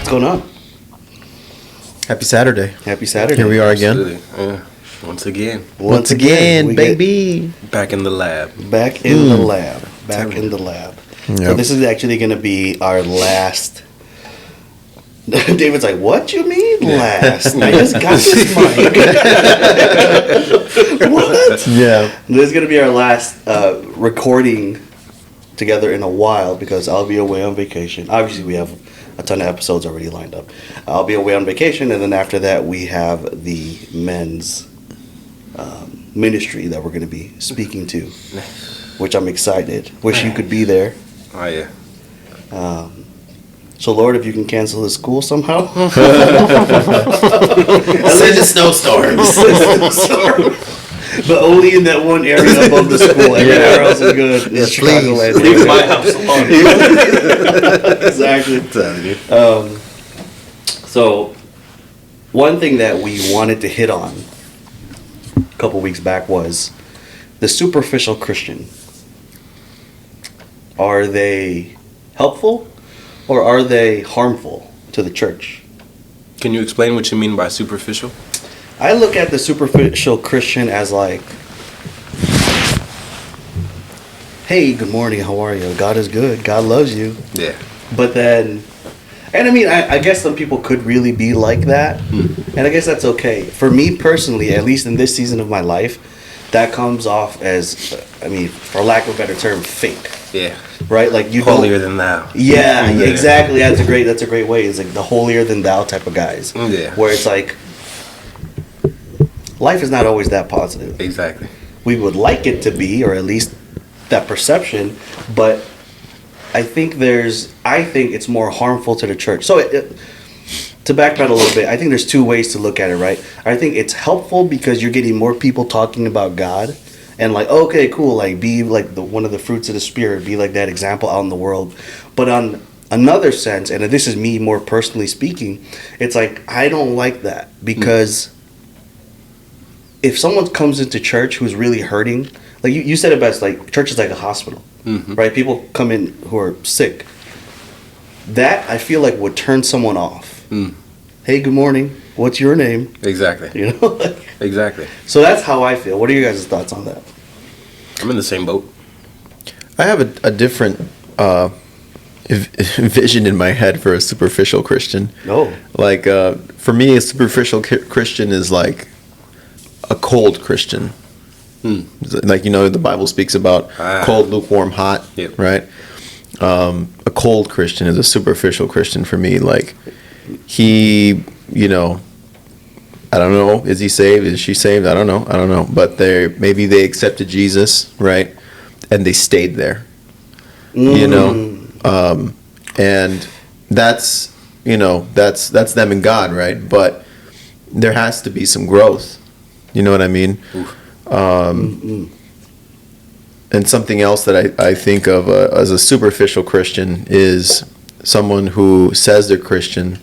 What's going on? Happy Saturday. Happy Saturday. Here we are again. Absolutely. Yeah. Once again, we baby. Back in the lab. Back in the lab. Back in the lab. Yep. So this is actually going to be our last. David's like, what you mean last? I just got this mic. What? Yeah. This is going to be our last recording together in a while because I'll be away on vacation. Obviously, we have a ton of episodes already lined up. I'll be away on vacation, and then after that, we have the men's ministry that we're going to be speaking to, which I'm excited. Wish you could be there. Oh, yeah. So, Lord, if you can cancel this school somehow. Send the snowstorms. But only in that one area above the school. Everywhere else is good. Yes, Chicagoland. Leave my house alone. Exactly. So, one thing that we wanted to hit on a couple weeks back was the superficial Christian. Are they helpful or are they harmful to the church? Can you explain what you mean by superficial? I look at the superficial Christian as like, hey, good morning, how are you? God is good. God loves you. Yeah. But then, and I mean, I guess some people could really be like that. And I guess that's okay. For me personally, at least in this season of my life, that comes off as, I mean, for lack of a better term, fake. Yeah. Right? Like you Holier than thou. Yeah, exactly. That's a great way. It's like the holier than thou type of guys. Yeah. Where it's like, life is not always that positive. Exactly. We would like it to be, or at least that perception, but I think it's more harmful to the church. So to backpedal a little bit, I think there's two ways to look at it, right? I think it's helpful because you're getting more people talking about God and like, okay, cool, like be like one of the fruits of the Spirit, be like that example out in the world. But on another sense, and this is me more personally speaking, it's like I don't like that because if someone comes into church who's really hurting, like you said it best, like church is like a hospital, right? People come in who are sick. That I feel like would turn someone off. Hey, good morning. What's your name? Exactly. You know, like, Exactly. so that's how I feel. What are your guys' thoughts on that? I'm in the same boat. I have a different vision in my head for a superficial Christian. No. Like, for me, a superficial Christian is like a cold Christian. Like, the Bible speaks about cold, lukewarm, hot, Yep. right? A cold Christian is a superficial Christian for me. Like, he, I don't know, is he saved? Is she saved? I don't know. But maybe they accepted Jesus, right? And they stayed there, and that's them and God, right? But there has to be some growth. You know what I mean? And something else that I think of as a superficial Christian is someone who says they're Christian,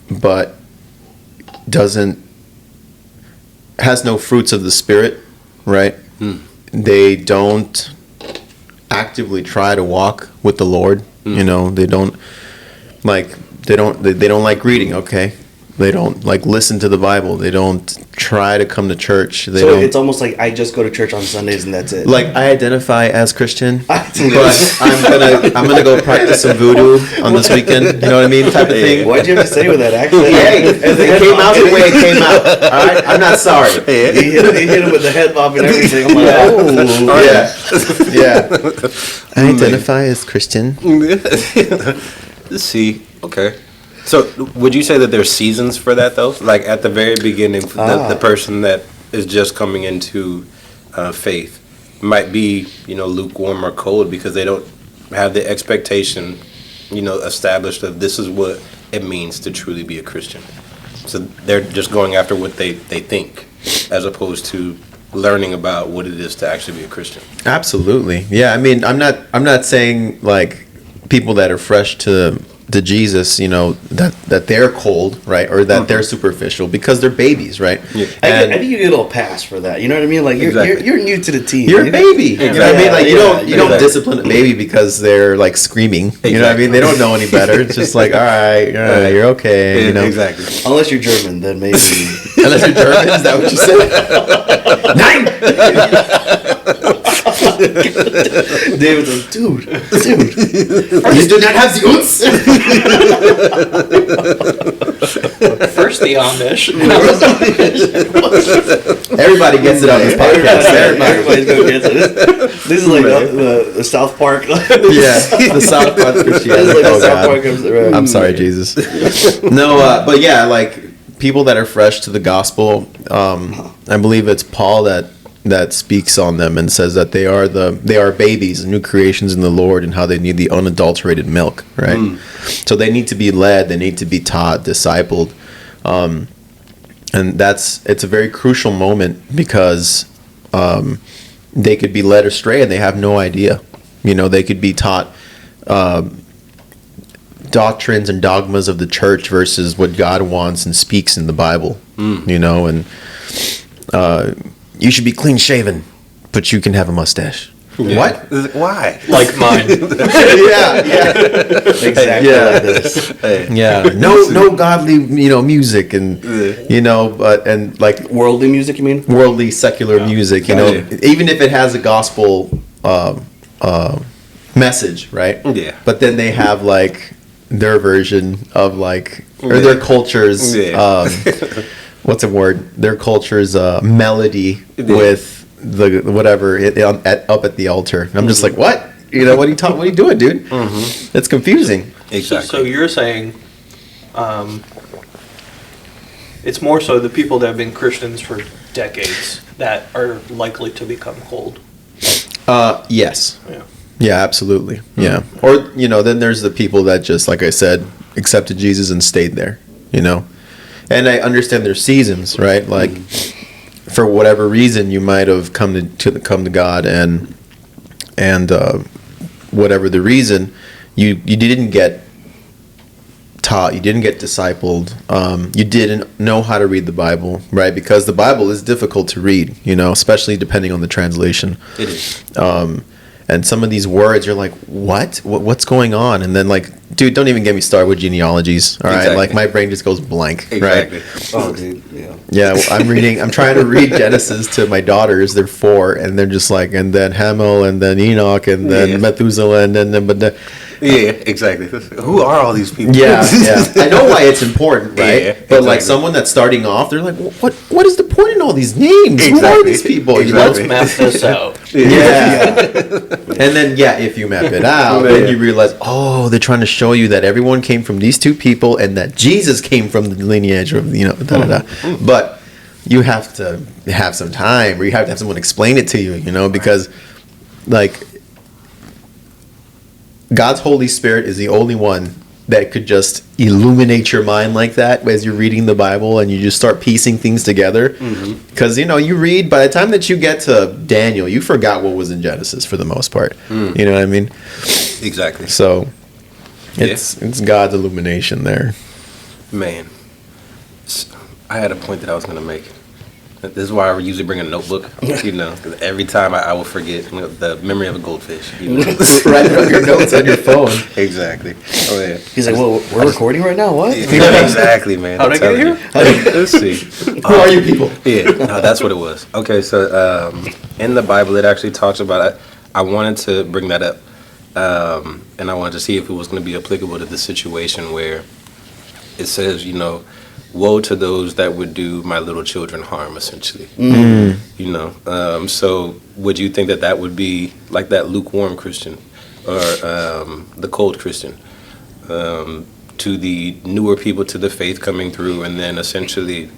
but has no fruits of the Spirit, right? They don't actively try to walk with the Lord. They don't like reading. Okay. They don't like listen to the Bible. They don't try to come to church. It's almost like I just go to church on Sundays and that's it. Like I identify as Christian, but I'm gonna go practice some voodoo on this weekend. You know what I mean, type of thing. Why'd you have to say with that accent? Hey, it came out the way it came out. All right, I'm not sorry. He hit him with the head bob and everything. I'm like, yeah. I identify as Christian. Let's see. Okay. So, would you say that there's seasons for that, though? Like, at the very beginning, the person that is just coming into faith might be, lukewarm or cold because they don't have the expectation, established of this is what it means to truly be a Christian. So, they're just going after what they think as opposed to learning about what it is to actually be a Christian. Absolutely. Yeah, I mean, I'm not saying, like, people that are fresh to to Jesus, that they're cold, right, or that they're superficial because they're babies, right? Yeah. I think you get a little pass for that. You know what I mean? Like you're new to the team. You're a baby. You know what I mean? Like you don't exactly. discipline a baby because they're like screaming. You know what I mean? They don't know any better. It's just like, all right, you're okay. Exactly. Unless you're German, then maybe. Unless you're German, is that what you said? Nine. David's like, dude. You do not have the oops. First the Amish. Everybody gets it on this podcast. Everybody's going to get to this. This is like the South Park. Yeah, the South Park Christianity. This is like Oh, the South God. Park of, I'm sorry, Jesus. No, but yeah, like people that are fresh to the gospel, I believe it's Paul that speaks on them and says that they are babies, new creations in the Lord, and how they need the unadulterated milk, right? So they need to be led, they need to be taught, discipled, and it's a very crucial moment because they could be led astray and they have no idea. They could be taught doctrines and dogmas of the church versus what God wants and speaks in the Bible. And you should be clean shaven, but you can have a mustache. Yeah. What? Why? Like mine. Yeah. exactly like this. Hey. Yeah. No godly, music and but and like Worldly music, you mean? worldly secular music, Gotcha. even if it has a gospel message, right? Yeah. But then they have like their version of like or their culture's what's a word? Their culture's melody with the whatever up at the altar. And I'm just like, what? What are you doing, dude? It's confusing. Exactly. So you're saying it's more so the people that have been Christians for decades that are likely to become cold. Yes. Yeah. Yeah, absolutely. Yeah. Or, then there's the people that just, like I said, accepted Jesus and stayed there, And I understand there's seasons, right? Like, for whatever reason, you might have come to God and whatever the reason, you didn't get taught, you didn't get discipled, you didn't know how to read the Bible, right? Because the Bible is difficult to read, especially depending on the translation. It is. And some of these words, you're like, what's going on? And then like, dude, don't even get me started with genealogies. All right, Exactly. like my brain just goes blank. Exactly. Right? Oh, dude, yeah. Yeah, I'm trying to read Genesis to my daughters. They're 4, and they're just like, and then Hamel, and then Enoch, and then Methuselah, and then Yeah, exactly. Who are all these people? yeah. I know why it's important, right? Yeah, but like exactly. someone that's starting off, they're like, what is the point in all these names? Who are these people? Let's map this out. Yeah. And then, if you map it out, then you realize, they're trying to show you that everyone came from these 2 people and that Jesus came from the lineage of, But you have to have some time, or you have to have someone explain it to you, because, like, God's Holy Spirit is the only one that could just illuminate your mind like that as you're reading the Bible and you just start piecing things together. Because, you read, by the time that you get to Daniel, you forgot what was in Genesis for the most part. You know what I mean? Exactly. So it's God's illumination there. Man, I had a point that I was going to make. This is why I usually bring a notebook, because every time I will forget the memory of a goldfish. Write down your notes on your phone. Exactly. Oh, yeah. He's like, well, we're recording right now? What? Exactly, man. How'd I get here? Let's see. Who are you people? Yeah, no, that's what it was. Okay, so in the Bible, it actually talks about. I wanted to bring that up, and I wanted to see if it was going to be applicable to the situation where it says, woe to those that would do my little children harm, essentially. So would you think that would be like that lukewarm Christian or the cold Christian to the newer people to the faith coming through, and then essentially,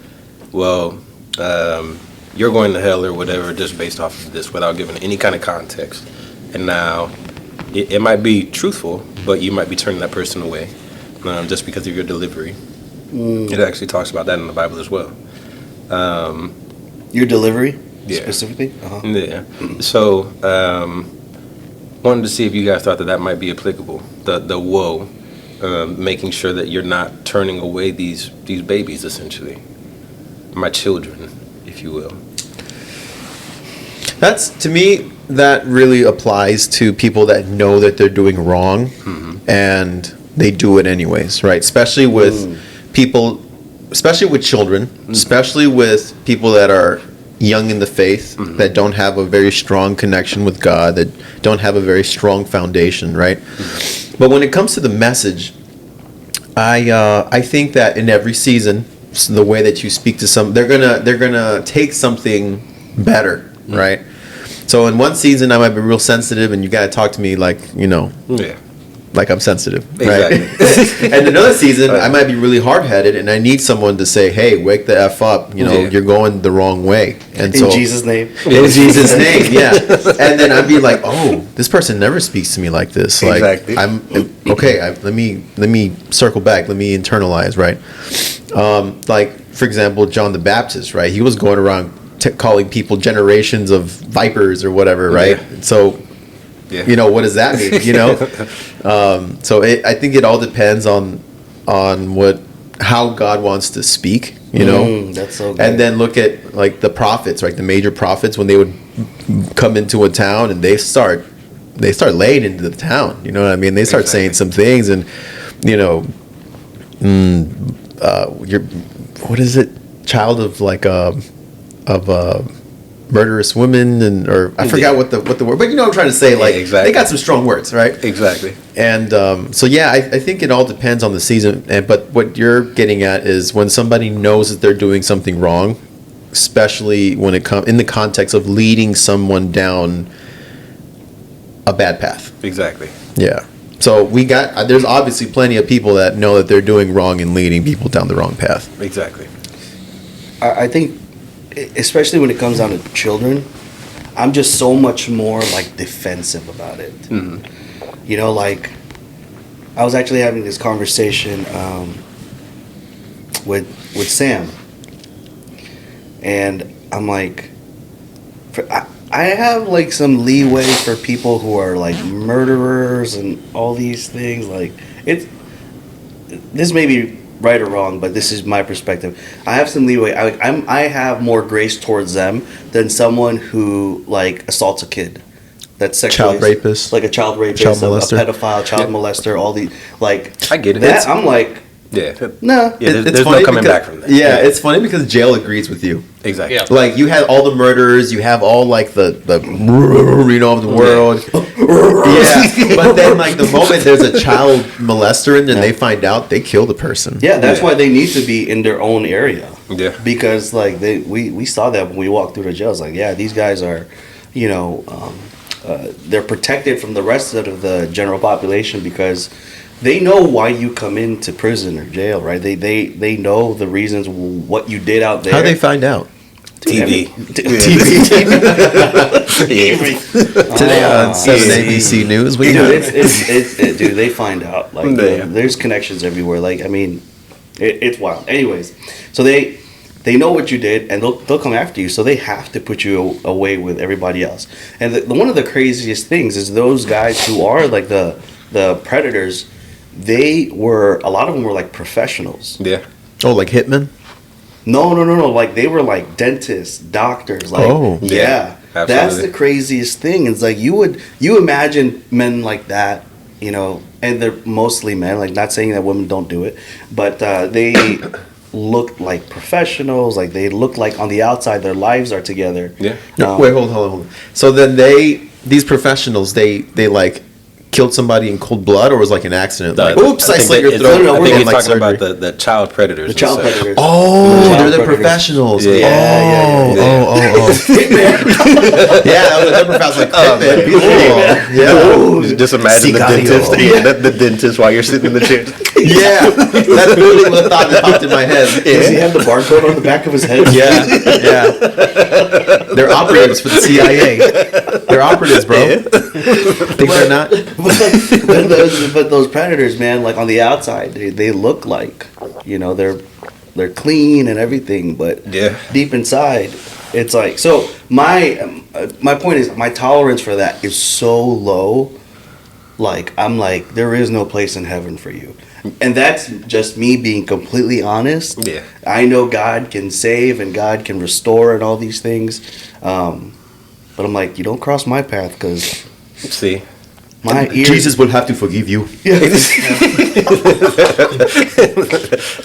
you're going to hell or whatever just based off of this without giving any kind of context. And now it might be truthful, but you might be turning that person away just because of your delivery. It actually talks about that in the Bible as well. Your delivery? Yeah. Specifically? Uh-huh. Yeah. So, wanted to see if you guys thought that might be applicable. The woe making sure that you're not turning away these babies, essentially, my children, if you will. That's, to me, that really applies to people that know that they're doing wrong, and they do it anyways, right? Especially with people, especially with children, especially with people that are young in the faith, that don't have a very strong connection with God, that don't have a very strong foundation, right? But when it comes to the message, I think that in every season, the way that you speak to some, they're gonna take something better, right? So in one season, I might be real sensitive, and you gotta talk to me like, like I'm sensitive, right? Exactly. And another season, I might be really hard-headed, and I need someone to say, "Hey, wake the f up! You're going the wrong way." And In Jesus' name. in Jesus' name, yeah. And then I'd be like, "Oh, this person never speaks to me like this." Like, Exactly. I'm okay. Let me circle back. Let me internalize, right? Like, for example, John the Baptist, right? He was going around calling people generations of vipers or whatever, right? Yeah. So, what does that mean? So I think it all depends on how God wants to speak. That's so good. And then look at like the prophets, like the major prophets, when they would come into a town and they start laying into the town. You know what I mean? They start saying some things, and you're what is it? Child of like murderous women, or I forgot what the word, but you know what I'm trying to say. Like, exactly. They got some strong words, right? Exactly. And so I think it all depends on the season. But what you're getting at is when somebody knows that they're doing something wrong, especially when it comes in the context of leading someone down a bad path. Exactly. Yeah. So there's obviously plenty of people that know that they're doing wrong and leading people down the wrong path. Exactly. I think, especially when it comes down to children, I'm just so much more like defensive about it. Like I was actually having this conversation with Sam, and I'm like, I have like some leeway for people who are like murderers and all these things. Like, this may be right or wrong, but this is my perspective. I have some leeway. I have more grace towards them than someone who like assaults a kid. That's sexually, child rapist, like a child rapist, child a molester, pedophile, child molester. All these, like, I get it. That I'm like, no. There's no coming back from that. Yeah, it's funny because jail agrees with you. Exactly. Yeah. Like, you have all the murders, you have all like the of the world. Yeah, but then like the moment there's a child molester and then they find out, they kill the person. Yeah, that's why they need to be in their own area. Yeah. Because like we saw that when we walked through the jails. Like, yeah, these guys are, they're protected from the rest of the general population because they know why you come into prison or jail, right? They know the reasons what you did out there. How they find out? TV. Today on 7 ABC News, we know. Dude, they find out. Like, there's connections everywhere. Like, I mean, it's wild. Anyways, so they know what you did, and they'll come after you. So they have to put you away with everybody else. And one of the craziest things is those guys who are like the predators. A lot of them were like professionals. Yeah. Oh, like hitmen? No. Like, they were like dentists, doctors. Like, yeah. Absolutely. That's the craziest thing. It's like you imagine men like that, and they're mostly men. Like, not saying that women don't do it, but they look like professionals. Like, they look like on the outside their lives are together. Yeah. No, wait, hold on. So then these professionals, they like killed somebody in cold blood, or was like an accident? Like, oops, I slit your throat. No, I think we're you're talking about the child predators. The child predators. Oh, they're the predators. professionals. Yeah. Oh. Yeah, that professionals like hitman. Yeah. Just imagine the dentist. The dentist while you're sitting in the chair. Yeah, that's really what thought that popped in my head. Does he have the barcode on the back of his head? Yeah. They're operatives for the CIA. They're operatives, bro. Think they're not? But those predators, man, like on the outside, they look like, they're clean and everything, but deep inside, it's like, so my point is, my tolerance for that is so low like I'm like, there is no place in heaven for you. And that's just me being completely honest. Yeah. I know God can save and God can restore and all these things. But I'm like, you don't cross my path because See, my ears. Jesus will have to forgive you.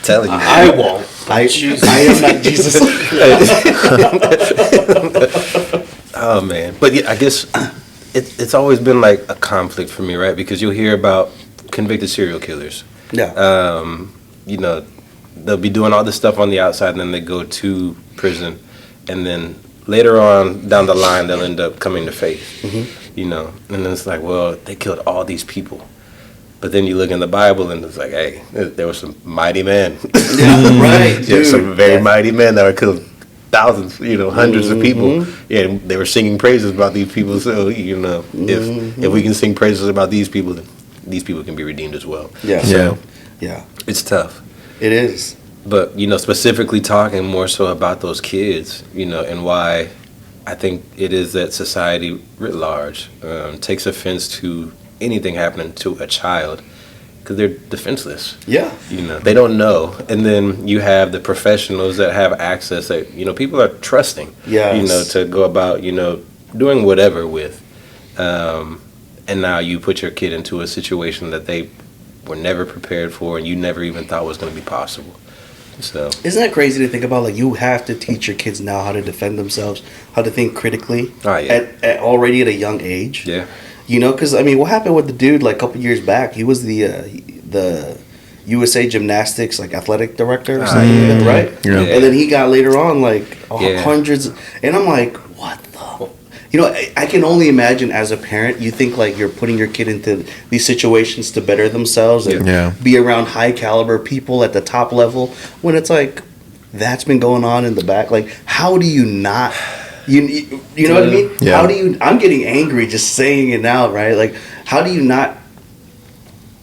telling you. I won't. I am not Jesus. Oh man, but yeah, I guess it's always been like a conflict for me, right? Because you'll hear about convicted serial killers. Yeah. You know, they'll be doing all this stuff on the outside, and then they go to prison, and then later on down the line, they'll end up coming to faith. You know, and then it's like, well, they killed all these people. But then you look in the Bible and it's like, hey, there were some mighty men. Yeah, right. There were Dude. some very mighty men that were killed thousands, you know, hundreds of people. Yeah, and they were singing praises about these people. So, you know, if we can sing praises about these people, then these people can be redeemed as well. Yeah. So Yeah. it's tough. It is. But, you know, specifically talking more so about those kids, you know, and why I think it is that society writ large takes offense to anything happening to a child because they're defenseless. Yeah. You know, they don't know. And then you have the professionals that have access that, you know, people are trusting, Yes. you know, to go about, you know, doing whatever with. And now you put your kid into a situation that they were never prepared for and you never even thought was going to be possible. So Isn't that crazy to think about? Like, you have to teach your kids now how to defend themselves, how to think critically Oh, yeah. at already at a young age. yeah. You know, because I mean, what happened with the dude like a couple years back? He was the USA Gymnastics like athletic director or something, yeah. right? Yeah. And then he got later on like Yeah. hundreds, and I'm like, what the? You know, I can only imagine as a parent, you think like you're putting your kid into these situations to better themselves and Yeah. be around high caliber people at the top level when it's like that's been going on in the back. Like, how do you not? You know what I mean? Yeah. How do you? I'm getting angry just saying it now, right? Like, how do you not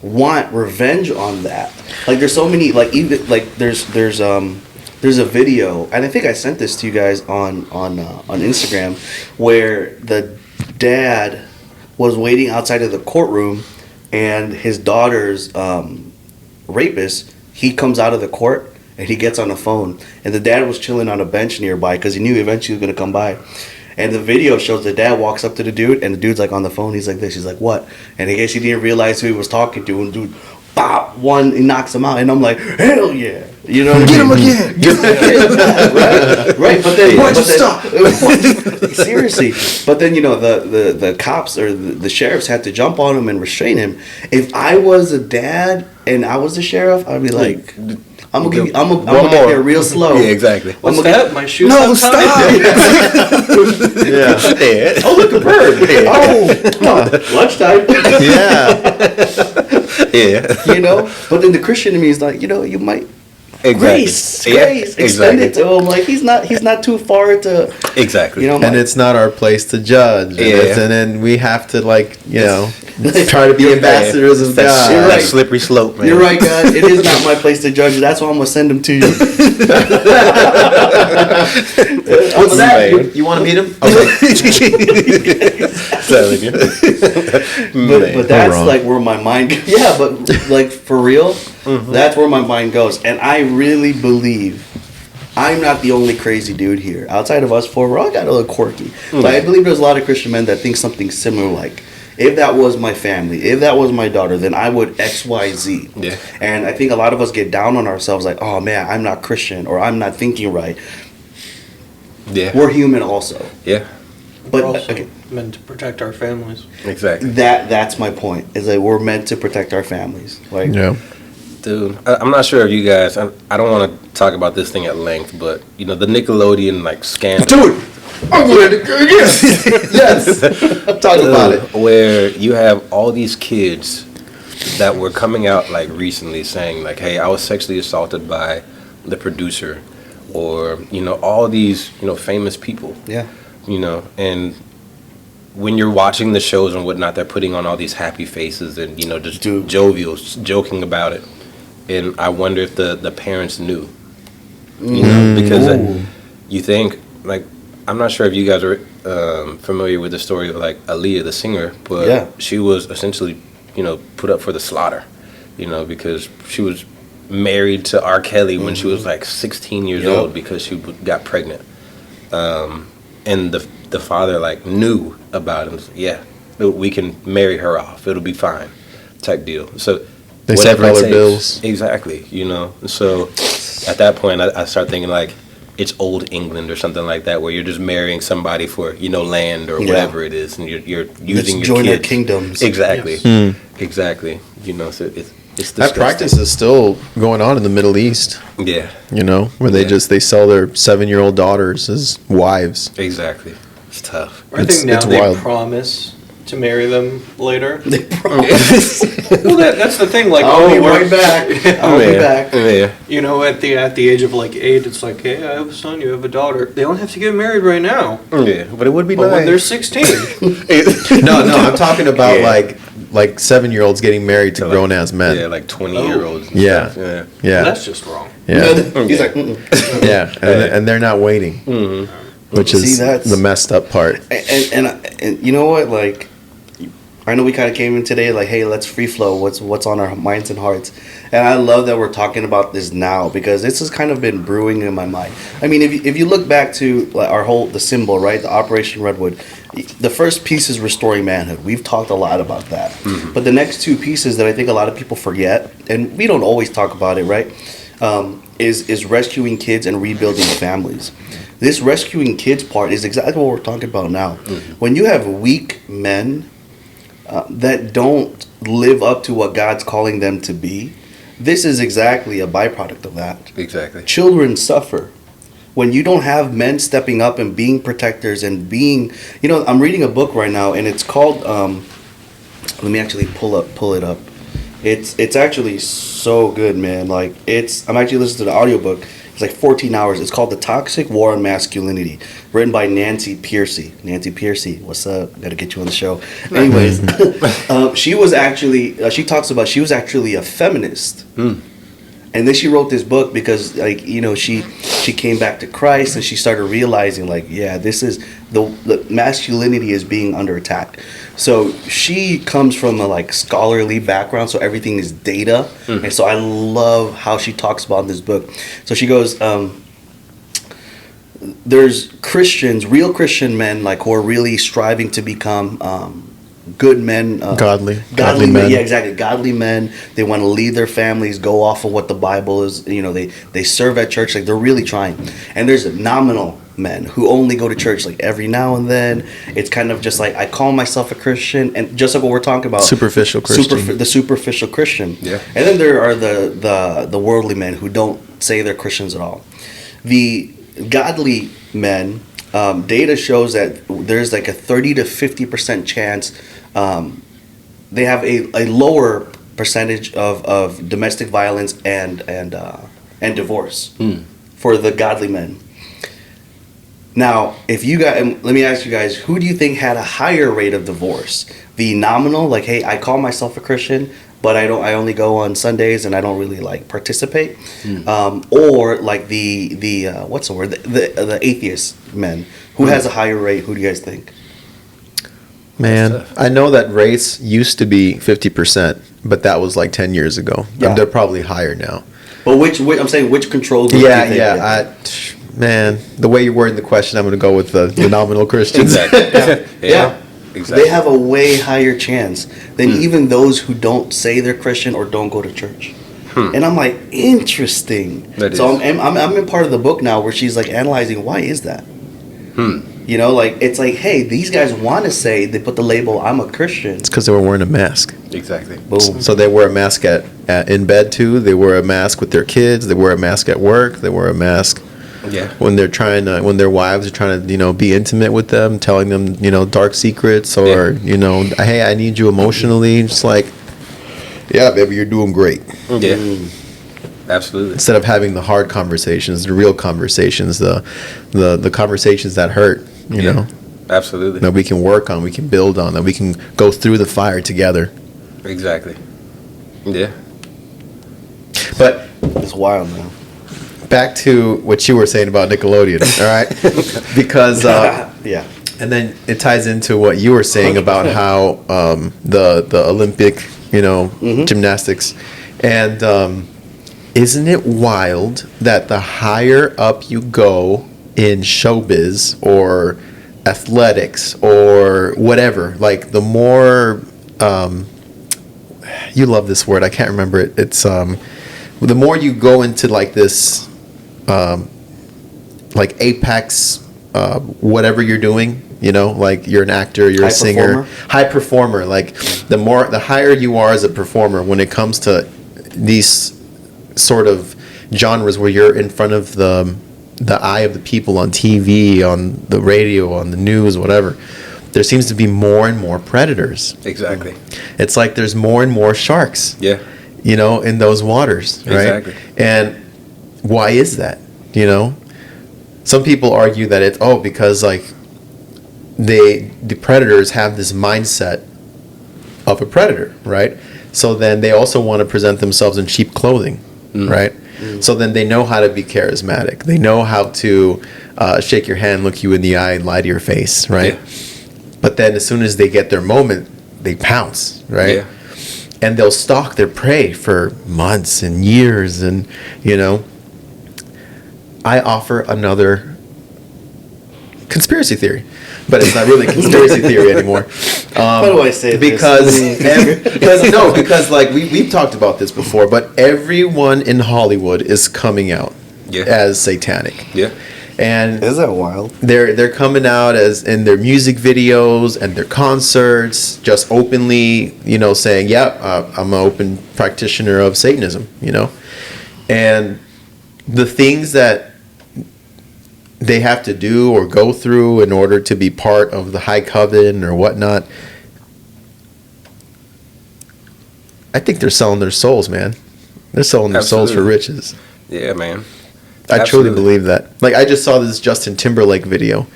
want revenge on that? Like, there's so many. Like, even like there's a video, and I think I sent this to you guys on Instagram, where the dad was waiting outside of the courtroom, and his daughter's rapist. He comes out of the court. And he gets on the phone, and the dad was chilling on a bench nearby because he knew eventually he was gonna come by. And the video shows the dad walks up to the dude, and the dude's like on the phone. He's like this. He's like, "What?" And I guess he didn't realize who he was talking to. And dude, bop, one, he knocks him out. And I'm like, "Hell yeah!" You know what I mean? Get him again. Right. But then, Why'd you stop? Seriously. But then, you know, the cops or the sheriffs had to jump on him and restrain him. If I was a dad and I was the sheriff, I'd be like, I'm gonna get there real slow. Yeah, exactly. What's I'm gonna that? My shoes No, untied? Yeah. Yeah. Oh, look, a bird. Oh, lunchtime. Yeah. Yeah. You know? But then the Christian in me is like, you know, you might grace. Yeah, Extend it to him. Like, he's not too far to, Exactly. you know, And it's not our place to judge. And, Yeah. and then we have to, like, you know, try to be ambassadors of That's God. You're that right. slippery slope, man. You're right, God. It is not my place to judge you. That's why I'm gonna send him to you. What's that? Man. You want to meet him? Telling you. But that's wrong. like where my mind. Yeah, but like for real, that's where my mind goes, and I really believe I'm not the only crazy dude here. Outside of us four, we're all got a little quirky. But I believe there's a lot of Christian men that think something similar. Like, if that was my family, if that was my daughter, then I would X, Y, Z. Yeah. And I think a lot of us get down on ourselves, like, oh man, I'm not Christian or I'm not thinking right. Yeah. We're human also. Yeah. But We're also okay, meant to protect our families. Exactly. that's my point. Is that we're meant to protect our families. Like, Yeah. Dude, I'm not sure if you guys. I don't want to talk about this thing at length, but you know the Nickelodeon like scandal. Dude, I'm going to yes. Talk about it. Where you have all these kids that were coming out like recently saying like, "Hey, I was sexually assaulted by the producer," or you know all these famous people. yeah. You know, and when you're watching the shows and whatnot, they're putting on all these happy faces and just Dude. jovial, joking about it. And I wonder if the parents knew, because you think like I'm not sure if you guys are familiar with the story of like Aaliyah, the singer, but Yeah. she was essentially put up for the slaughter, because she was married to R. Kelly when she was like 16 years old because she got pregnant. And the father like knew about him. Yeah, we can marry her off. It'll be fine, type deal. So they sell dollar bills. Exactly. So at that point, I start thinking like it's old England or something like that, where you're just marrying somebody for land or whatever it is, and you're using your join kids. Their kingdoms. Exactly. Yes. Exactly. So it's disgusting. That practice is still going on in the Middle East. Yeah. Where they sell their 7-year-old daughters as wives. Exactly. It's tough. I think now it's they wild. promise to marry them later. They promise. Well, that's the thing. Like, I'll be we're- right back. I'll be back. Yeah. At the age of like 8, it's like, hey, I have a son, you have a daughter. They don't have to get married right now. Yeah. But it would be But when they're nice. 16, No, I'm talking about Yeah. like 7-year-olds getting married to grown ass men. Yeah, like 20-year-olds. and Yeah. stuff, Yeah. Yeah. that's just wrong. Yeah. He's like, mm-mm. Yeah. And they're not waiting. Which See, is that's- the messed up part. And you know what? Like, I know we kind of came in today like, hey, let's free flow. What's on our minds and hearts? And I love that we're talking about this now because this has kind of been brewing in my mind. I mean, if you look back to like, the symbol, right, the Operation Redwood, the first piece is restoring manhood. We've talked a lot about that. But the next two pieces that I think a lot of people forget, and we don't always talk about it, right, is rescuing kids and rebuilding families. This rescuing kids part is exactly what we're talking about now. When you have weak men that don't live up to what God's calling them to be, this is exactly a byproduct of that. Exactly. Children suffer. When you don't have men stepping up and being protectors and being, I'm reading a book right now and it's called, let me actually pull it up. It's actually so good, man. Like I'm actually listening to the audiobook. It's like 14 hours. It's called The Toxic War on Masculinity, written by Nancy Pearcey. Nancy Pearcey, what's up? Got to get you on the show. Anyways, she was actually she was actually a feminist. And then she wrote this book because she came back to Christ and she started realizing this is the masculinity is being under attack. So she comes from a scholarly background, so everything is data. And so I love how she talks about this book. So she goes, there's Christians, real Christian men who are really striving to become good men, Godly men. Yeah, exactly. Godly men. They want to lead their families, go off of what the Bible is. They serve at church. They're really trying. And there's nominal men who only go to church every now and then. It's kind of just I call myself a Christian, and just like what we're talking about, Superficial Christian. the superficial Christian. Yeah. And then there are the worldly men who don't say they're Christians at all. The godly men. Data shows that there's a 30 to 50% chance they have a lower percentage of domestic violence and divorce for the godly men. Now, if you guys, let me ask you guys, who do you think had a higher rate of divorce? The nominal, hey, I call myself a Christian, but I only go on Sundays and I don't really participate, or the what's the word, the atheist men, who has a higher rate? Who do you guys think? Man, I know that race used to be 50%, but that was 10 years ago. Yeah. They're probably higher now. But which I'm saying, which control group? Yeah, do you think? Man, the way you're wording the question, I'm going to go with the nominal Christians. Exactly. Yeah. Exactly. They have a way higher chance than even those who don't say they're Christian or don't go to church. And I'm like, interesting. That So is. I'm in part of the book now where she's analyzing why is that. It's hey, these guys want to say, they put the label, I'm a Christian. It's because they were wearing a mask. Exactly. Boom. So they wear a mask in bed too. They wear a mask with their kids. They wear a mask at work. They wear a mask Yeah. when when their wives are trying to be intimate with them, telling them dark secrets or hey, I need you emotionally. Just yeah, baby, you're doing great. Yeah. Absolutely. Instead of having the hard conversations, the real conversations, the conversations that hurt. You know, Absolutely. that we can work on, we can build on, that we can go through the fire together. Exactly. Yeah. But It's wild, man. back to what you were saying about Nickelodeon, all right? Because Yeah. and then it ties into what you were saying about how the Olympic gymnastics. And isn't it wild that the higher up you go in showbiz or athletics or whatever, like the more you love this word, I can't remember it. It's the more you go into like this like apex whatever you're doing, like you're an actor, you're a singer, high performer, like the higher you are as a performer when it comes to these sort of genres where you're in front of the eye of the people on TV, on the radio, on the news, whatever, there seems to be more and more predators. Exactly. It's like there's more and more sharks. Yeah. In those waters, right? Exactly. And why is that? Some people argue that it's because like the predators have this mindset of a predator, right? So then they also want to present themselves in cheap clothing, right? So then they know how to be charismatic. They know how to shake your hand, look you in the eye, and lie to your face, right? Yeah. But then as soon as they get their moment, they pounce, right? Yeah. And they'll stalk their prey for months and years. And, I offer another conspiracy theory, but it's not really a conspiracy theory anymore. How do I say because this? because like we've talked about this before, but everyone in Hollywood is coming out as satanic. Yeah. And is that wild? They're coming out as in their music videos and their concerts, just openly, saying, I'm an open practitioner of Satanism, and the things that they have to do or go through in order to be part of the high coven or whatnot. I think they're selling their souls, man. They're selling their souls for riches. Yeah, man. I truly believe that. Like, I just saw this Justin Timberlake video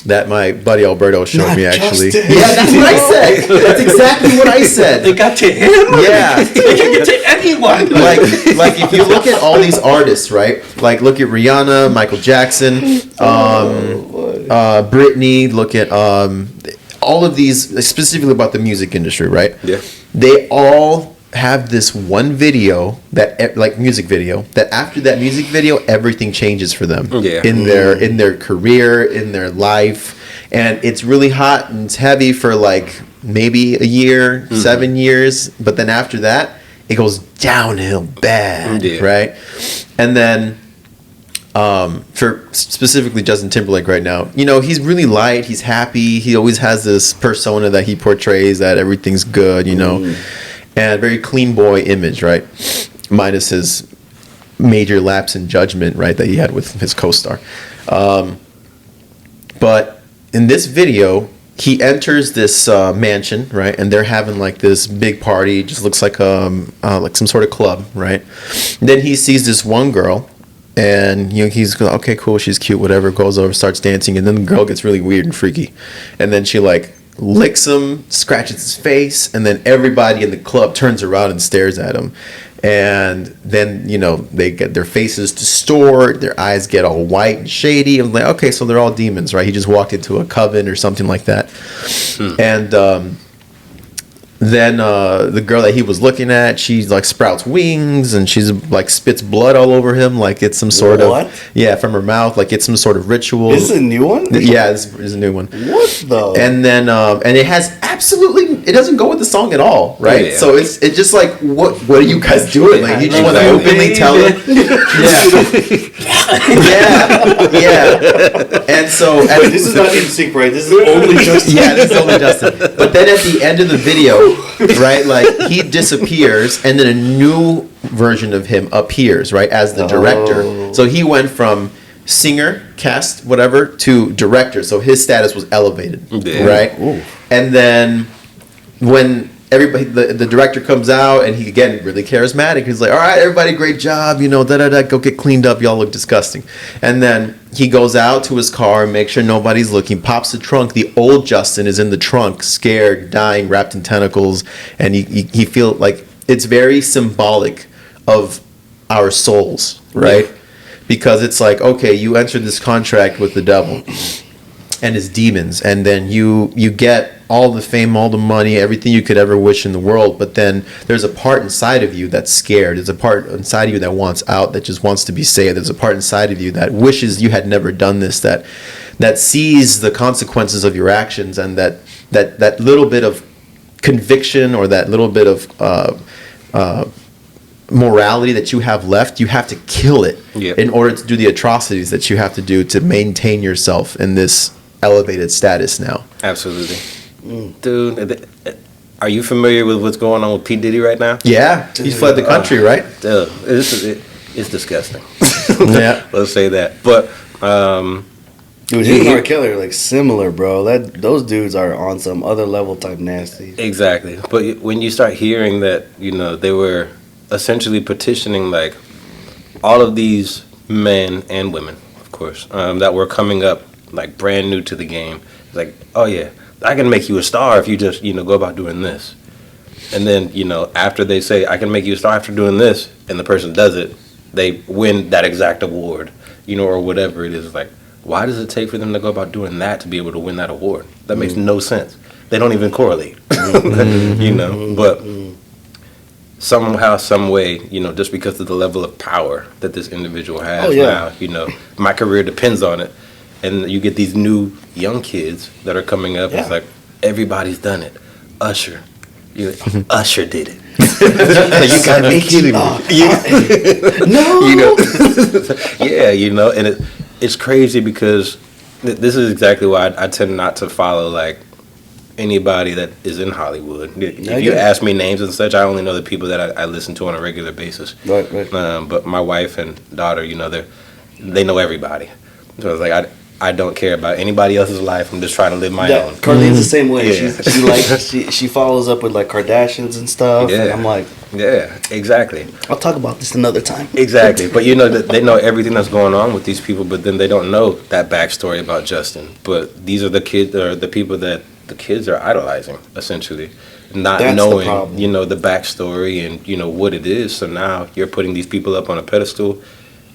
that my buddy Alberto showed me, actually. Justin. Yeah, that's what I said. That's exactly what I said. They got to him? Yeah. They can get to anyone. Like if you look at all these artists, right? Like, look at Rihanna, Michael Jackson, Britney, look at all of these, specifically about the music industry, right? Yeah. They all have this one video that, like, music video, that after that music video, everything changes for them. Yeah. In their career, in their life. And it's really hot and it's heavy for like maybe a year, 7 years, but then after that, it goes downhill bad, right? And then for specifically Justin Timberlake right now, he's really light, he's happy, he always has this persona that he portrays that everything's good, and very clean boy image, right? Minus his major lapse in judgment, right, that he had with his co-star. But in this video, he enters this mansion, right, and they're having like this big party. It just looks like some sort of club, right? And then he sees this one girl, and he's okay, cool, she's cute, whatever. Goes over, starts dancing, and then the girl gets really weird and freaky, and then she like licks him, scratches his face, and then everybody in the club turns around and stares at him. And then, they get their faces distort, their eyes get all white and shady. I'm like, okay, so they're all demons, right? He just walked into a coven or something like that. And then the girl that he was looking at, she like sprouts wings and she's like spits blood all over him, like it's some sort of from her mouth, like it's some sort of ritual. This is a new one? Yeah, this is a new one. What though? And then and it has it doesn't go with the song at all, right? Yeah. So it's just like what are you guys doing? Like, you just want to openly tell it? Yeah. And so Wait, this is not in sync, right? This is only Justin. yeah, this is only Justin. But then at the end of the video, right, like he disappears and then a new version of him appears, right, as the director. So he went from singer, cast, whatever, to director. So his status was elevated, right? Ooh. And then when everybody, the director comes out and he, again, really charismatic. He's like, all right, everybody, great job, go get cleaned up. Y'all look disgusting. And then he goes out to his car and makes sure nobody's looking, pops the trunk. The old Justin is in the trunk, scared, dying, wrapped in tentacles. And he feels like it's very symbolic of our souls, right? Yeah. Because it's like, okay, you entered this contract with the devil. and his demons, and then you get all the fame, all the money, everything you could ever wish in the world, but then there's a part inside of you that's scared. There's a part inside of you that wants out, that just wants to be saved. There's a part inside of you that wishes you had never done this, that sees the consequences of your actions, and that little bit of conviction, or that little bit of morality that you have left, you have to kill it in order to do the atrocities that you have to do to maintain yourself in this elevated status now. Absolutely. Dude, are you familiar with what's going on with P. Diddy right now? Yeah, he fled the country, right? Dude, it's disgusting. Yeah. Let's say that. But Dude, him and R. Kelly are like similar, bro. Those dudes are on some other level type nasty. exactly. But when you start hearing that, they were essentially petitioning like all of these men and women, of course, that were coming up like brand new to the game. It's like, oh yeah, I can make you a star if you just go about doing this. And then after they say I can make you a star after doing this, and the person does it, they win that exact award, or whatever it is. Like, why does it take for them to go about doing that to be able to win that award? That makes no sense. They don't even correlate, But somehow, some way, just because of the level of power that this individual has now, my career depends on it. And you get these new young kids that are coming up. Yeah. It's like, everybody's done it. Usher. Usher did it. You gotta be kidding me. No. Yeah, and it's crazy because this is exactly why I tend not to follow like anybody that is in Hollywood. If you ask me names and such, I only know the people that I listen to on a regular basis. Right. But my wife and daughter, they know everybody. So it's like I don't care about anybody else's life. I'm just trying to live my own. Carlene's the same way. Yeah. She follows up with like Kardashians and stuff. Yeah. And I'm like, yeah, exactly. I'll talk about this another time. Exactly. But they know everything that's going on with these people, but then they don't know that backstory about Justin. But these are the kids, or the people that the kids are idolizing, essentially, not knowing the backstory and what it is. So now you're putting these people up on a pedestal,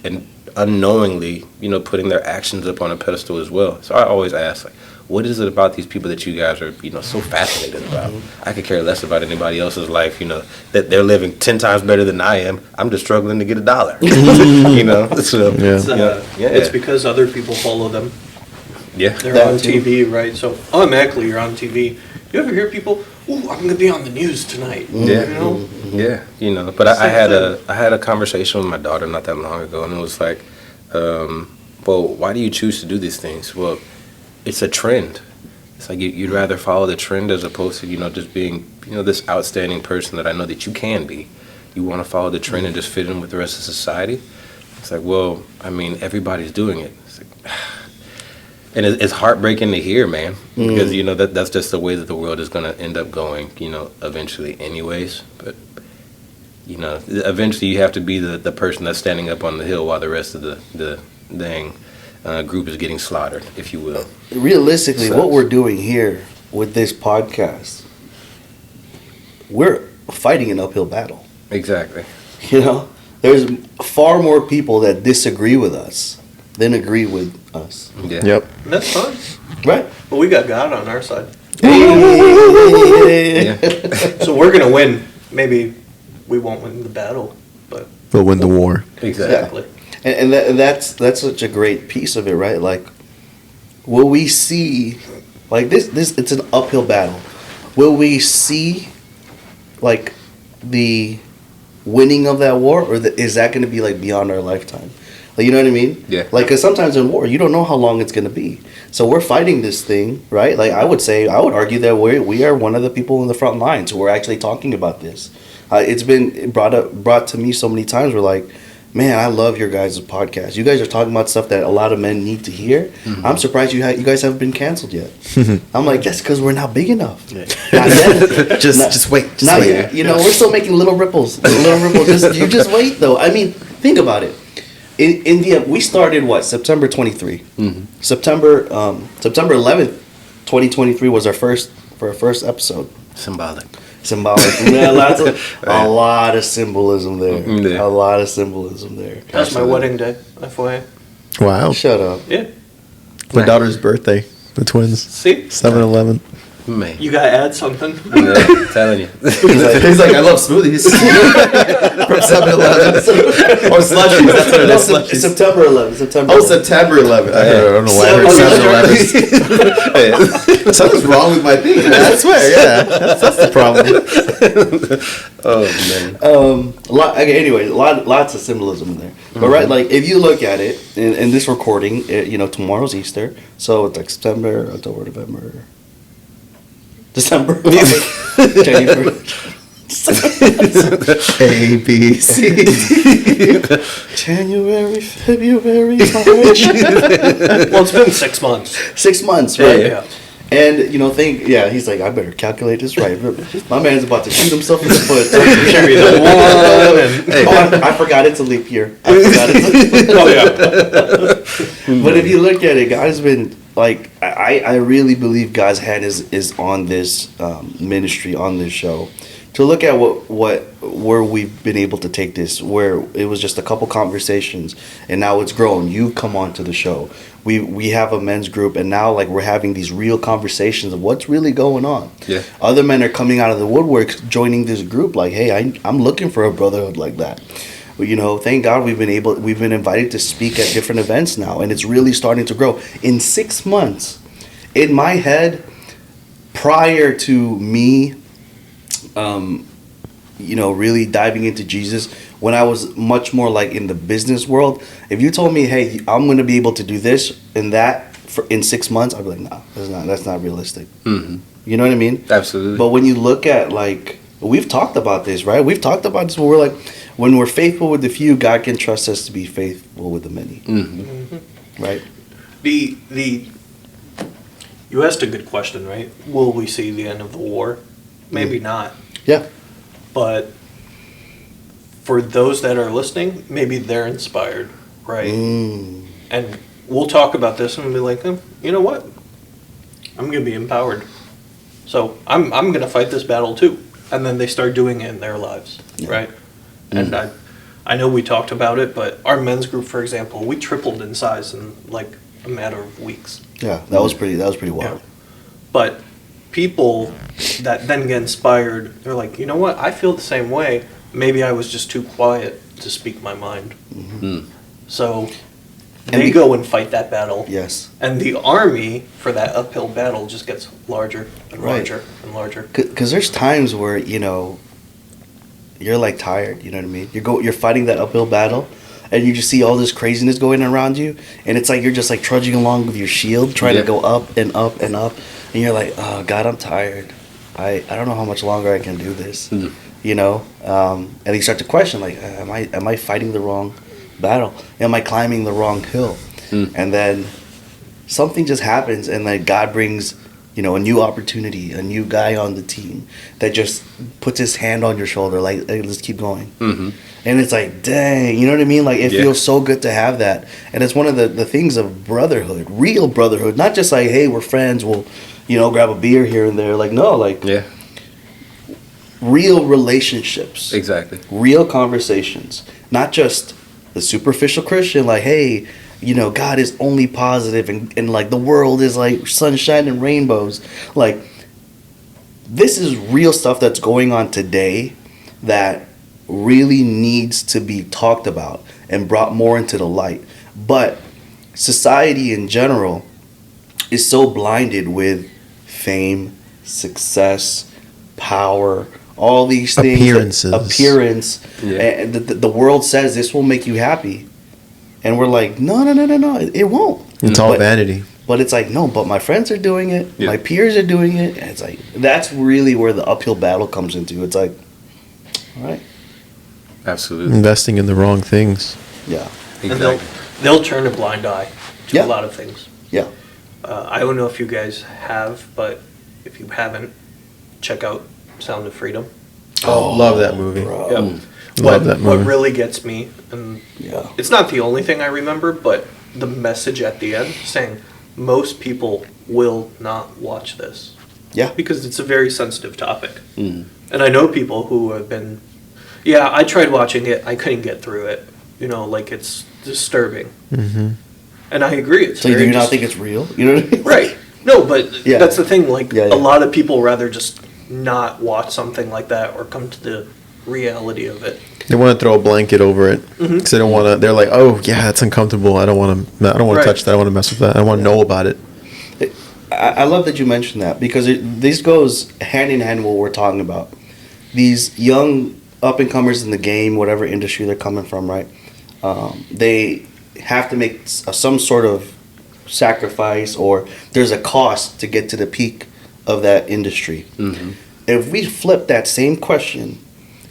and unknowingly, putting their actions up on a pedestal as well. So I always ask, like, what is it about these people that you guys are, so fascinated about? I could care less about anybody else's life, that they're living 10 times better than I am. I'm just struggling to get $1. So, it's because other people follow them. Yeah. They're on TV, right? So automatically you're on TV. You ever hear people, ooh, I'm going to be on the news tonight. Yeah. Yeah, but I had a conversation with my daughter not that long ago, and it was like, well, why do you choose to do these things? Well, it's a trend. It's like you'd rather follow the trend as opposed to, just being, this outstanding person that I know that you can be. You want to follow the trend and just fit in with the rest of society? It's like, well, I mean, everybody's doing it. It's like, and it's heartbreaking to hear, man, because, that's just the way that the world is going to end up going, eventually anyways. But, eventually you have to be the person that's standing up on the hill while the rest of the dang group is getting slaughtered, if you will. Realistically, what we're doing here with this podcast, we're fighting an uphill battle. Exactly. There's far more people that disagree with us than agree with us. Yeah. Yep. And that's fine. Right? But we got God on our side. Yeah. So we're going to win. Maybe we won't win the battle, but We'll win the war. exactly. And that's such a great piece of it, right? Like, will we see, like this it's an uphill battle. Will we see, like, the winning of that war, or is that going to be like beyond our lifetime? Like, you know what I mean? Yeah. Like, because sometimes in war, you don't know how long it's going to be. So we're fighting this thing, right? Like, I would argue that we are one of the people in the front lines who are actually talking about this. It's been brought to me so many times. We're like, man, I love your guys' podcast. You guys are talking about stuff that a lot of men need to hear. Mm-hmm. I'm surprised you guys haven't been canceled yet. I'm like, that's because we're not big enough. Yeah. Not yet. Just wait. Just not wait. yet. We're still making little ripples. You just wait, though. I mean, think about it. In India, we started September 23. Mm-hmm. September 11th, 2023 was our first episode. Symbolic. Yeah, a lot of symbolism there. Yeah. A lot of symbolism there. That's my wedding day, FYI. Wow. Shut up. Yeah. My daughter's birthday. The twins. See? 7-Eleven. Man. You gotta add something. Yeah, telling you. He's like, I love smoothies. From 7-Eleven. Or slushies. That's what it is. Slushies. September 11th. September. Oh, September 11th. I don't know why I heard 7-Eleven. Something's wrong with my thing, man. I swear, yeah. That's the problem. Oh, man. Lots of symbolism in there. But right, like if you look at it in this recording, tomorrow's Easter, so it's like September, October, November, December, January. A, B, C. January, February, March. Well, it's been 6 months. 6 months, right? Yeah. And he's like, I better calculate this right. My man's about to shoot himself in the foot. Carry the one. I forgot it's a leap year. Oh yeah. But if you look at it, God has been like, I really believe God's hand is on this ministry, on this show. To look at where we've been able to take this, where it was just a couple conversations, and now it's grown. You've come onto the show. We have a men's group, and now like we're having these real conversations of what's really going on. Yeah. Other men are coming out of the woodwork, joining this group. Like, hey, I'm looking for a brotherhood like that. But, thank God we've been invited to speak at different events now, and it's really starting to grow. In 6 months, in my head, prior to me, really diving into Jesus, when I was much more like in the business world, if you told me, hey, I'm going to be able to do this and that in 6 months, I'd be like, no, that's not realistic. Mm-hmm. You know what I mean? Absolutely. But when you look at like, we've talked about this, right? We've talked about this where we're like, when we're faithful with the few, God can trust us to be faithful with the many. Mm-hmm. Mm-hmm. Right? You asked a good question, right? Will we see the end of the war? Maybe not. Yeah. But for those that are listening, maybe they're inspired, right? And we'll talk about this and be like, you know what? I'm going to be empowered. So I'm going to fight this battle too. And then they start doing it in their lives, right? And I know we talked about it, but our men's group, for example, we tripled in size in like a matter of weeks. Yeah, that was pretty wild. Yeah. But people that then get inspired, they're like, you know what? I feel the same way. Maybe I was just too quiet to speak my mind. Mm. So they go and fight that battle. Yes. And the army for that uphill battle just gets larger and larger and larger. Because there's times where, you're like tired, you know what I mean? You're fighting that uphill battle, and you just see all this craziness going around you, and it's like you're just like trudging along with your shield, trying to go up and up and up, and you're like, oh God, I'm tired. I don't know how much longer I can do this, and you start to question, like, am I fighting the wrong battle? Am I climbing the wrong hill? And then something just happens, and like God brings, a new opportunity, a new guy on the team that just puts his hand on your shoulder, like, hey, let's keep going. Mm-hmm. And it's like, dang, you know what I mean? Like, it feels so good to have that. And it's one of the things of brotherhood, real brotherhood, not just like, hey, we're friends, we'll, grab a beer here and there. Like, no, like, real relationships. Exactly. Real conversations. Not just the superficial Christian, like, hey, God is only positive and like the world is like sunshine and rainbows. Like, this is real stuff that's going on today that really needs to be talked about and brought more into the light. But society in general is so blinded with fame, success, power, all these things. Appearance. Yeah. And the world says this will make you happy. And we're like, no, it won't. It's all vanity. But it's like, no, but my friends are doing it. Yeah. My peers are doing it. And it's like, that's really where the uphill battle comes into. It's like, all right. Absolutely. Investing in the wrong things. Yeah. Exactly. And they'll turn a blind eye to a lot of things. Yeah. I don't know if you guys have, but if you haven't, check out Sound of Freedom. Oh, love that movie. Yep. Love that movie. What really gets me, and it's not the only thing I remember, but the message at the end saying most people will not watch this. Yeah. Because it's a very sensitive topic. Mm. And I know people who have been, I tried watching it, I couldn't get through it. Like it's disturbing. Mm-hmm. And I agree. It's so you do not think it's real? You know what I mean? Right. No, but Yeah. that's the thing. Like Yeah, yeah. a lot of people rather just not watch something like that or come to the reality of it. They want to throw a blanket over it because they don't want to. They're like, oh yeah, that's uncomfortable. I don't want to. I don't want Right. to touch that. I want to mess with that. I want to know about it. I love that you mentioned that because this goes hand in hand with what we're talking about. These young up and comers in the game, whatever industry they're coming from, right? They have to make some sort of sacrifice, or there's a cost to get to the peak of that industry. Mm-hmm. If we flip that same question,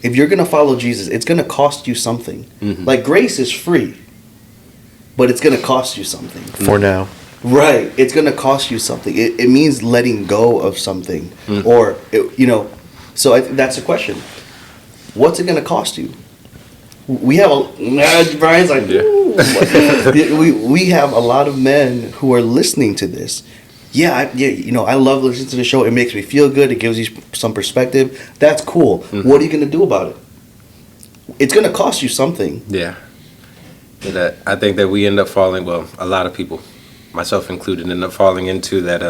if you're going to follow Jesus, it's going to cost you something. Mm-hmm. Like grace is free, but it's going to cost you something. For now, Right. It's going to cost you something. It means letting go of something. Or, so that's the question. What's it going to cost you? We have Brian's like, Yeah. ooh. we have a lot of men who are listening to this. I love listening to the show. It makes me feel good. It gives you some perspective. That's cool. What are you going to do about it? It's going to cost you something. Yeah. That I think that we end up falling. Well, a lot of people, myself included, end up falling into that.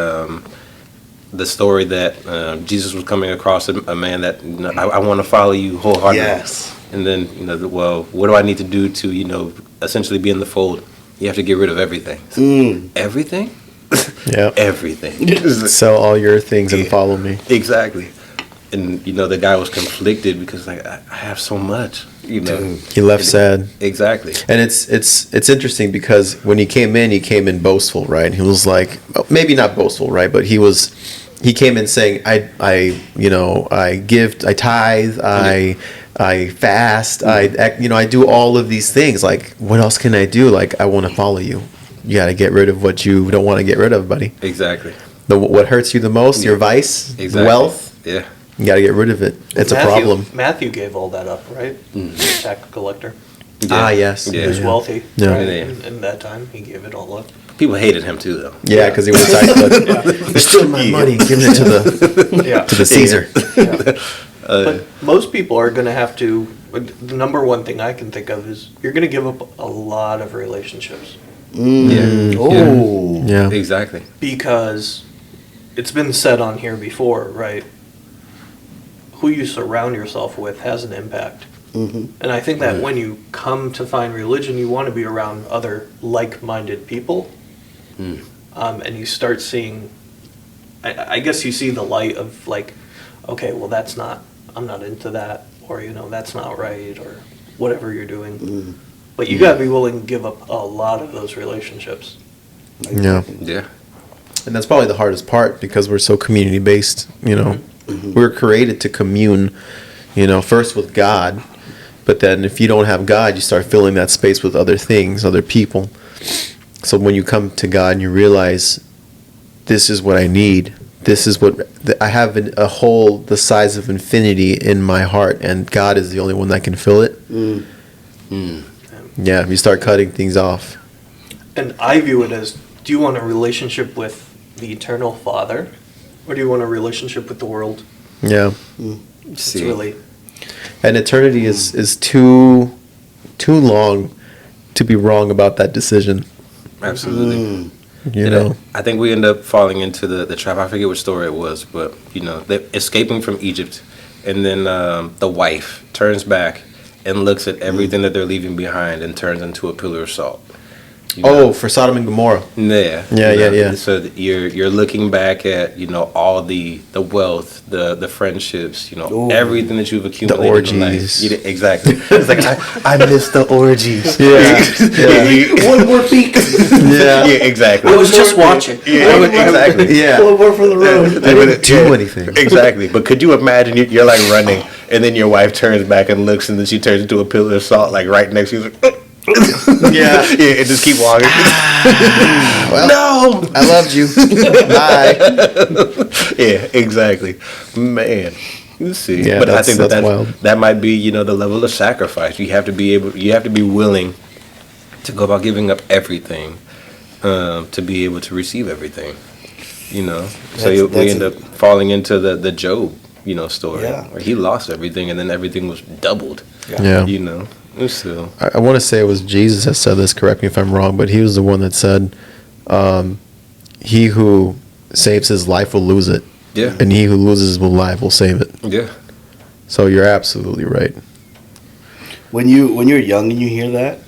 The story that Jesus was coming across a man that I want to follow you wholeheartedly. Yes. And then what do I need to do to essentially be in the fold? You have to get rid of everything. Everything. yeah. Everything. Sell all your things and follow me. Exactly. And the guy was conflicted because like I have so much. He left sad. Exactly. And it's interesting because when he came in boastful, right? He was like, maybe not boastful, right? But he came in saying, I give, I tithe, I fast, I do all of these things. Like, what else can I do? Like, I want to follow you. You got to get rid of what you don't want to get rid of, buddy. Exactly. What hurts you the most, your vice, Exactly. wealth. Yeah. You got to get rid of it. It's a problem. Matthew gave all that up, right? Tax collector. Ah, yes. Yeah. He was wealthy. Yeah. Right? Yeah. In that time, he gave it all up. People hated him too, though. Yeah, because he was like, "You're stealing my money, giving it to the Caesar." But most people are going to have to. The number one thing I can think of is you're going to give up a lot of relationships Yeah. Oh. Yeah. Exactly. because it's been said on here before, right? Who you surround yourself with has an impact. And I think that when you come to find religion, you want to be around other like-minded people. And you start seeing, I guess you see the light of like, okay, well I'm not into that, or that's not right, or whatever you're doing. But you gotta be willing to give up a lot of those relationships. Yeah. Yeah. And that's probably the hardest part because we're so community based, We're created to commune, first with God, but then if you don't have God, you start filling that space with other things, other people. So when you come to God and you realize this is what I need, this is what I have a hole the size of infinity in my heart, and God is the only one that can fill it. Yeah, you start cutting things off. And I view it as, do you want a relationship with the eternal Father, or do you want a relationship with the world? Yeah. It's really... And eternity is too long to be wrong about that decision. Absolutely. You know. I think we end up falling into the trap. I forget which story it was, but they're escaping from Egypt, and then the wife turns back and looks at everything that they're leaving behind and turns into a pillar of salt. For Sodom and Gomorrah. Yeah. Yeah. So you're looking back at all the wealth, the friendships, everything that you've accumulated. The orgies. In life. Exactly. It's like I miss the orgies. Yeah. One more peek. Yeah. Yeah. Exactly. I was just watching. Yeah. Exactly. Yeah. One more from the road. I didn't do anything. Exactly. But could you imagine you're like running, and then your wife turns back and looks, and then she turns into a pillar of salt, like right next to you. Like, Yeah. And just keep walking. Well, No. I loved you. Bye. Yeah. Exactly. Man. You see. Yeah, But I think that's wild. that might be the level of sacrifice. You have to be willing to go about giving up everything to be able to receive everything. So we end up falling into the Job story, where he lost everything and then everything was doubled. Yeah. So I want to say it was Jesus that said this, correct me if I'm wrong, but he was the one that said, he who saves his life will lose it. Yeah. And he who loses his life will save it. Yeah. So you're absolutely right. When you're young and you hear that,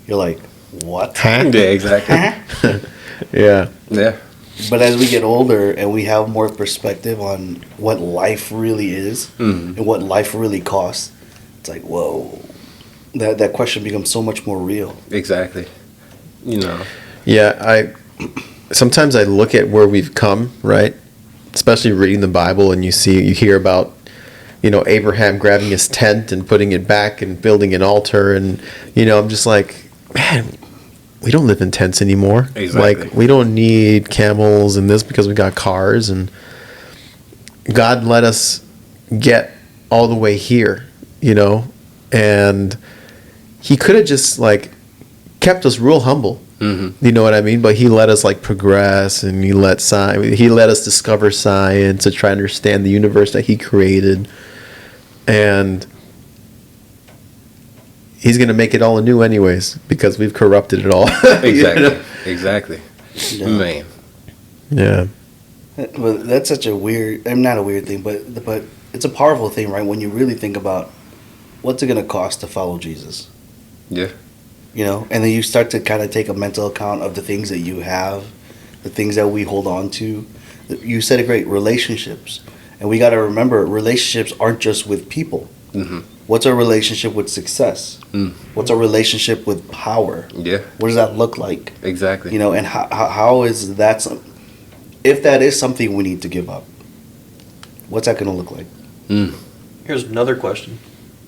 you're like, what? Yeah, exactly. Yeah. Yeah. But as we get older and we have more perspective on what life really is and what life really costs, it's like, whoa, that question becomes so much more real. Exactly. You know. Yeah, sometimes I look at where we've come, right? Especially reading the Bible, and you hear about, Abraham grabbing his tent and putting it back and building an altar, and I'm just like, man, we don't live in tents anymore. Exactly. Like, we don't need camels and this because we got cars, and God let us get all the way here, and he could have just like kept us real humble. Mm-hmm. You know what I mean? But he let us like progress, and he let us discover science to try to understand the universe that he created, and he's gonna make it all anew anyways because we've corrupted it all. Exactly. Exactly. Yeah. Man. Yeah. Well, that's such a weird, not a weird thing, but it's a powerful thing, right? When you really think about what's it going to cost to follow Jesus, Yeah. and then you start to kind of take a mental account of the things that you have, the things that we hold on to. You said it great, relationships. And we got to remember, relationships aren't just with people. Mm-hmm. What's our relationship with success? What's our relationship with power? Yeah. What does that look like? Exactly. And how is that, if that is something we need to give up, what's that going to look like? Here's another question.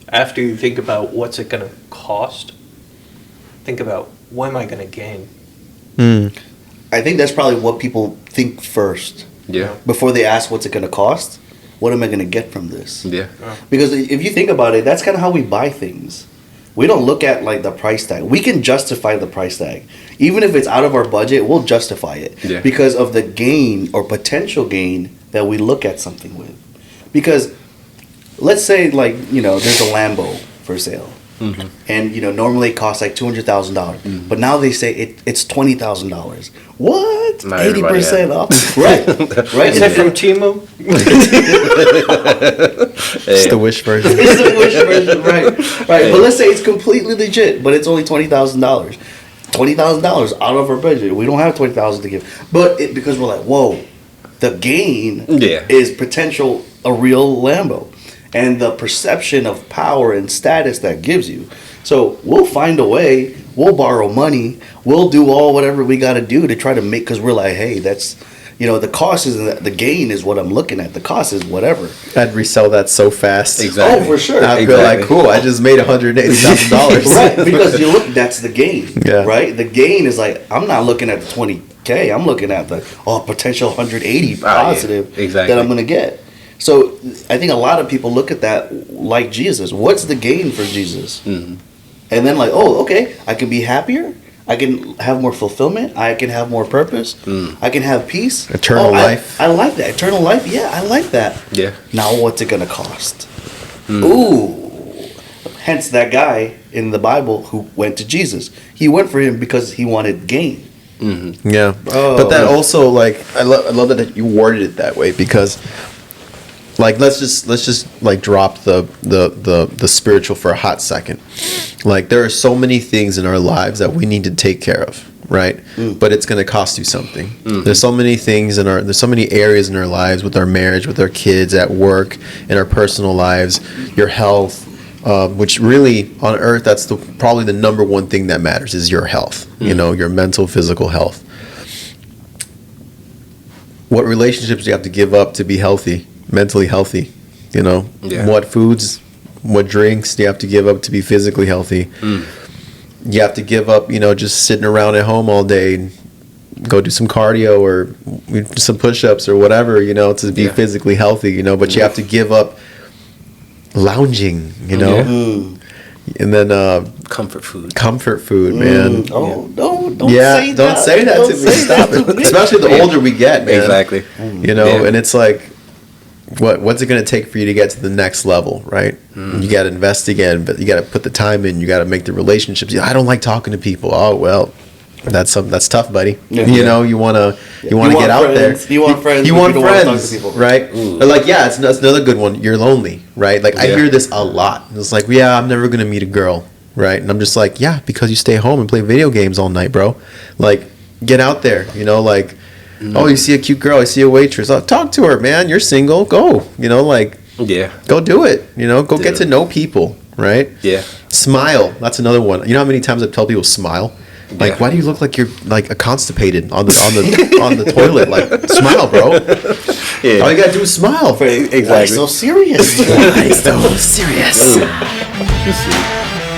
After you think about what's it going to cost, think about what am I going to gain? I think that's probably what people think first. Yeah. Before they ask what's it going to cost, what am I going to get from this? Yeah. Because if you think about it, that's kind of how we buy things. We don't look at like the price tag. We can justify the price tag. Even if it's out of our budget, we'll justify it. Yeah. Because of the gain or potential gain that we look at something with. Because let's say like, there's a Lambo for sale. Mm-hmm. And, normally it costs like $200,000. Mm-hmm. But now they say it's $20,000. What? Not 80% off? Right. Right. Is that from Timo? It's the wish version. It's the wish version, right. Right. But let's say it's completely legit, but it's only $20,000. $20,000 out of our budget. We don't have $20,000 to give. But because we're like, whoa, the gain is potential a real Lambo. And the perception of power and status that gives you. So we'll find a way. We'll borrow money. We'll do whatever we got to do to try to make, because we're like, hey, that's, the cost is, the gain is what I'm looking at. The cost is whatever. I'd resell that so fast. Exactly. Oh, for sure. I'd be like, cool, I just made $180,000. Right, because you look, that's the gain. Yeah. Right? The gain is like, I'm not looking at the 20K. I'm looking at the potential 180 positive exactly. that I'm going to get. So I think a lot of people look at that like Jesus. What's the gain for Jesus? Mm-hmm. And then like, oh, okay, I can be happier. I can have more fulfillment. I can have more purpose. I can have peace. Eternal life. I like that. Eternal life. Yeah, I like that. Yeah. Now what's it going to cost? Ooh. Hence that guy in the Bible who went to Jesus. He went for him because he wanted gain. Mm-hmm. Yeah. But that also, like, I love that you worded it that way, because like let's just like drop the spiritual for a hot second. Like, there are so many things in our lives that we need to take care of, right? But it's going to cost you something. There's so many things there's so many areas in our lives, with our marriage, with our kids, at work, in our personal lives, your health, which really on earth, that's probably the number one thing that matters, is your health. Your mental, physical health. What relationships do you have to give up to be healthy? Mentally healthy, What foods, what drinks do you have to give up to be physically healthy? You have to give up, just sitting around at home all day, go do some cardio or some push-ups or whatever, to be physically healthy, but you have to give up lounging, and then comfort food, man. Don't say that. Don't say that to me. Stop it. Especially the older we get, man. Exactly. And it's like, what's it going to take for you to get to the next level, right? You got to invest again, but you got to put the time in. You got to make the relationships. I don't like talking to people. Oh, well, that's tough, buddy. Yeah. You know, you wanna get out there. You want friends. You but want don't wanna talk friends, to people. right? But like, yeah, it's another good one. You're lonely, right? Like I Yeah. hear this a lot. It's like, yeah, I'm never gonna meet a girl, right? And I'm just like, yeah, because you stay home and play video games all night, bro. Like, get out there. You know, like, oh, you see a cute girl, I see a waitress. Oh, talk to her, man. You're single. Go. You know, like, Yeah. go do it. You know, go get to know people, right? Yeah. Smile. That's another one. You know how many times I tell people smile? Like, Yeah. why do you look like you're like a constipated on the toilet? Like, smile, bro. Yeah. All you gotta do is smile. Why so serious? Why so serious? You see.